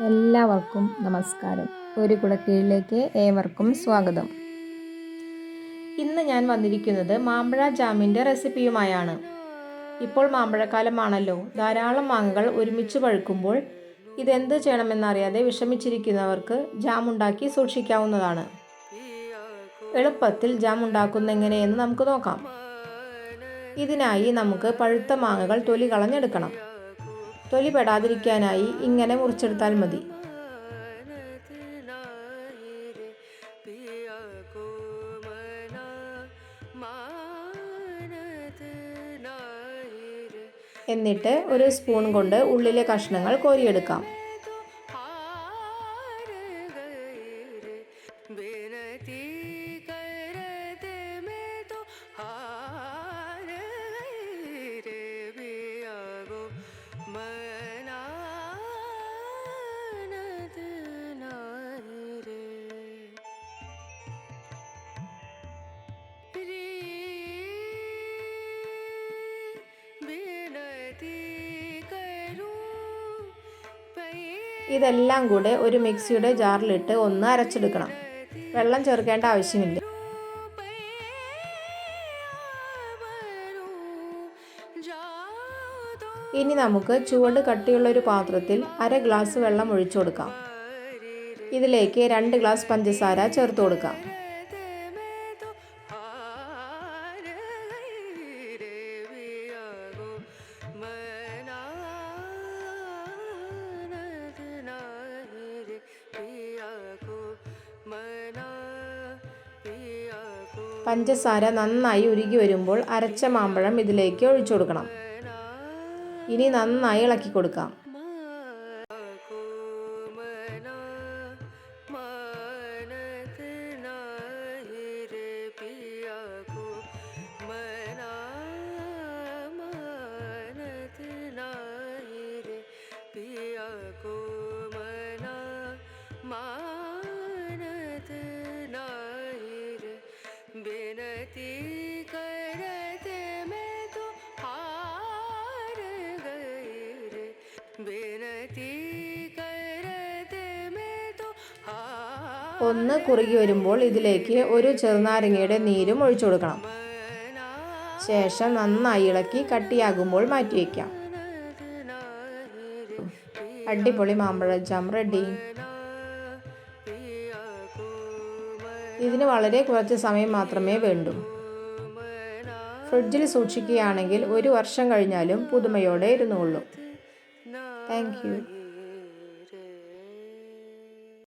എല്ലാവർക്കും നമസ്കാരം. ഒരു കുടക്കീഴിലേക്ക് ഏവർക്കും സ്വാഗതം. ഇന്ന് ഞാൻ വന്നിരിക്കുന്നത് മാമ്പഴ ജാമിൻ്റെ റെസിപ്പിയുമായാണ്. ഇപ്പോൾ മാമ്പഴക്കാലമാണല്ലോ. ധാരാളം മാങ്ങകൾ ഒരുമിച്ച് പഴുക്കുമ്പോൾ ഇതെന്ത് ചെയ്യണമെന്നറിയാതെ വിഷമിച്ചിരിക്കുന്നവർക്ക് ജാം ഉണ്ടാക്കി സൂക്ഷിക്കാവുന്നതാണ്. എളുപ്പത്തിൽ ജാം ഉണ്ടാക്കുന്ന എങ്ങനെയെന്ന് നമുക്ക് നോക്കാം. ഇതിനായി നമുക്ക് പഴുത്ത മാങ്ങകൾ തൊലി കളഞ്ഞെടുക്കണം. തൊലി പെടാതിരിക്കാനായി ഇങ്ങനെ മുറിച്ചെടുത്താൽ മതി. എന്നിട്ട് ഒരു സ്പൂൺ കൊണ്ട് ഉള്ളിലെ കഷ്ണങ്ങൾ കോരിയെടുക്കാം. ഇതെല്ലാം കൂടെ ഒരു മിക്സിയുടെ ജാറിലിട്ട് ഒന്ന് അരച്ചെടുക്കണം. വെള്ളം ചേർക്കേണ്ട ആവശ്യമില്ല. ഇനി നമുക്ക് ചുവട് കട്ടിയുള്ള ഒരു പാത്രത്തിൽ 1/2 ഗ്ലാസ് വെള്ളം ഒഴിച്ചു കൊടുക്കാം. ഇതിലേക്ക് 2 ഗ്ലാസ് പഞ്ചസാര ചേർത്ത് കൊടുക്കാം. പഞ്ചസാര നന്നായി ഉരുകി വരുമ്പോൾ അരച്ച മാമ്പഴം ഇതിലേക്ക് ഒഴിച്ചു കൊടുക്കണം. ഇനി നന്നായി ഇളക്കി കൊടുക്കാം. ഒന്ന് കുറുകി വരുമ്പോൾ ഇതിലേക്ക് ഒരു ചെറുനാരങ്ങയുടെ നീരും ഒഴിച്ചു കൊടുക്കണം. ശേഷം നന്നായി ഇളക്കി കട്ടിയാകുമ്പോൾ മാറ്റിവെക്കാം. അടിപൊളി മാമ്പഴ ജാം റെഡി. ഇതിന് വളരെ കുറച്ച് സമയം മാത്രമേ വേണ്ടൂ. ഫ്രിഡ്ജിൽ സൂക്ഷിക്കുകയാണെങ്കിൽ 1 വർഷം കഴിഞ്ഞാലും പുതുമയോടെ ഇരുന്നുകൊള്ളും. Thank you.